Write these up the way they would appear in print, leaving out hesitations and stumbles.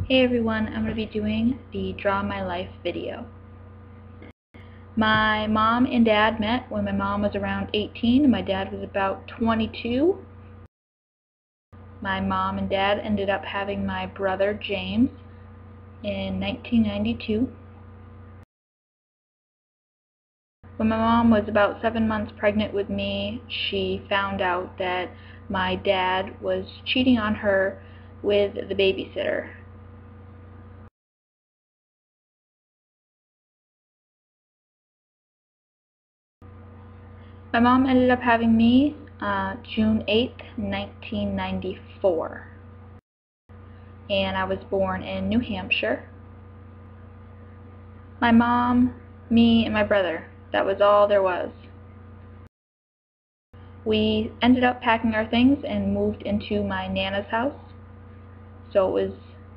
Hey everyone, I'm going to be doing the Draw My Life video. My mom and dad met when my mom was around 18 and my dad was about 22. My mom and dad ended up having my brother James in 1992. When my mom was about 7 months pregnant with me, she found out that my dad was cheating on her with the babysitter. My mom ended up having me June 8th, 1994, and I was born in New Hampshire. My mom, me, and my brother, that was all there was. We ended up packing our things and moved into my Nana's house. So it was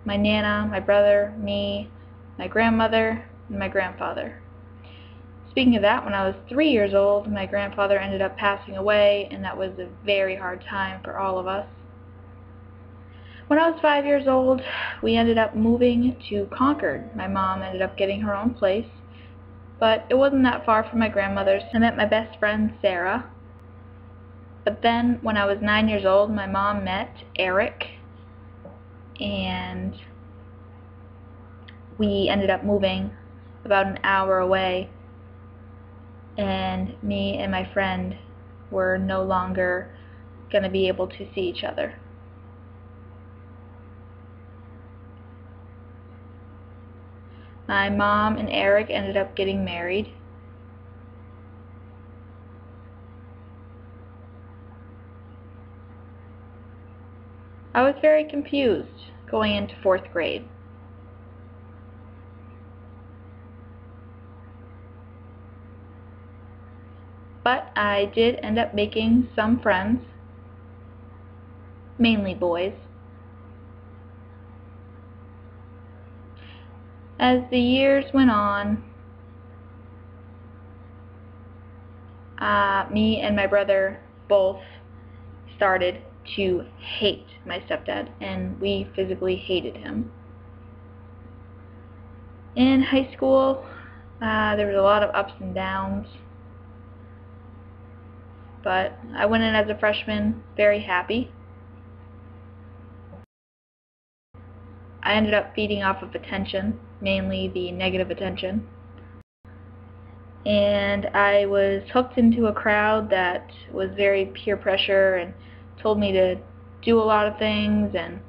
my Nana, my brother, me, my grandmother, and my grandfather. Speaking of that, when I was 3 years old, my grandfather ended up passing away, and that was a very hard time for all of us. When I was 5 years old, we ended up moving to Concord. My mom ended up getting her own place, but it wasn't that far from my grandmother's. I met my best friend, Sarah. But then, when I was 9 years old, my mom met Eric, and we ended up moving about an hour away, and me and my friend were no longer going to be able to see each other. My mom and Eric ended up getting married. I was very confused going into 4th grade. But I did end up making some friends, mainly boys. As the years went on, me and my brother both started to hate my stepdad, and we physically hated him. In high school, there was a lot of ups and downs, but I went in as a freshman very happy. I ended up feeding off of attention, mainly the negative attention. And I was hooked into a crowd that was very peer pressure and told me to do a lot of things, and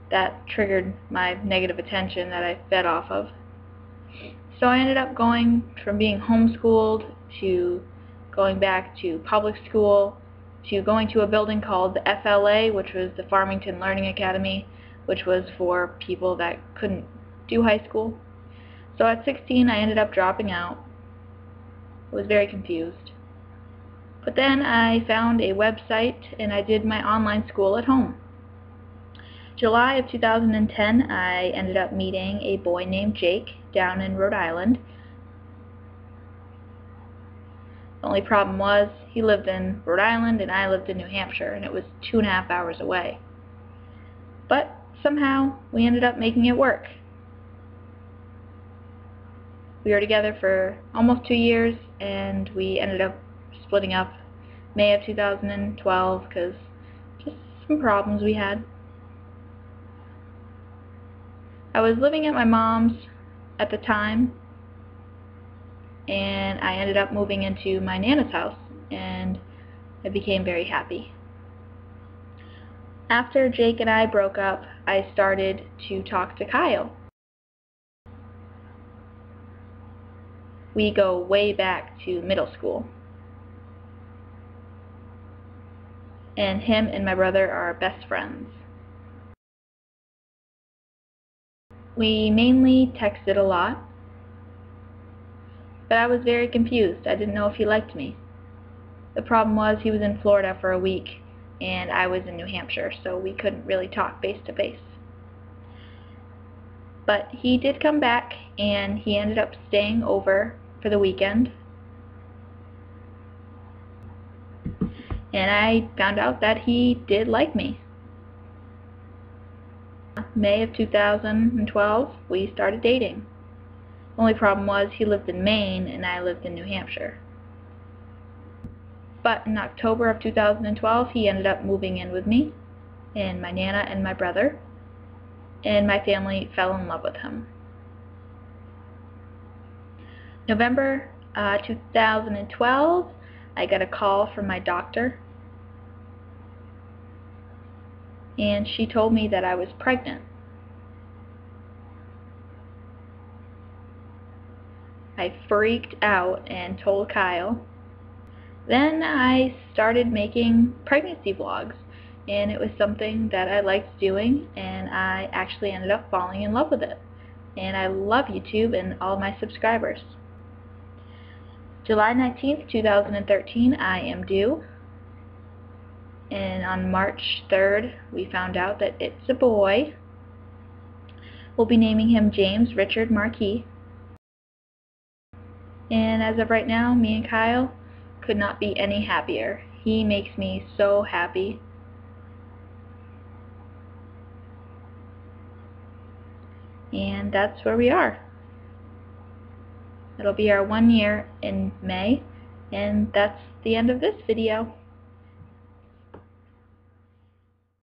that triggered my negative attention that I fed off of. So I ended up going from being homeschooled to going back to public school to going to a building called the FLA, which was the Farmington Learning Academy, which was for people that couldn't do high school. So at 16 I ended up dropping out. I was very confused. But then I found a website and I did my online school at home. July of 2010 I ended up meeting a boy named Jake down in Rhode Island. The only problem was he lived in Rhode Island and I lived in New Hampshire, and it was 2.5 hours away. But somehow we ended up making it work. We were together for almost 2 years, and we ended up splitting up May of 2012 because just some problems we had. I was living at my mom's at the time, and I ended up moving into my Nana's house, and I became very happy. After Jake and I broke up, I started to talk to Kyle. We go way back to middle school. And him and my brother are best friends. We mainly texted a lot, but I was very confused. I didn't know if he liked me. The problem was he was in Florida for a week, and I was in New Hampshire, so we couldn't really talk face to face. But he did come back, and he ended up staying over for the weekend. And I found out that he did like me. May of 2012, we started dating. Only problem was he lived in Maine and I lived in New Hampshire. But in October of 2012, he ended up moving in with me and my Nana and my brother, and my family fell in love with him. November 2012, I got a call from my doctor, and she told me that I was pregnant. I freaked out and told Kyle. Then I started making pregnancy vlogs, and it was something that I liked doing, and I actually ended up falling in love with it. And I love YouTube and all my subscribers. July 19th, 2013, I am due. And on March 3rd, we found out that it's a boy. We'll be naming him James Richard Marquis. And as of right now, me and Kyle could not be any happier. He makes me so happy. And that's where we are. It'll be our 1 year in May, and that's the end of this video.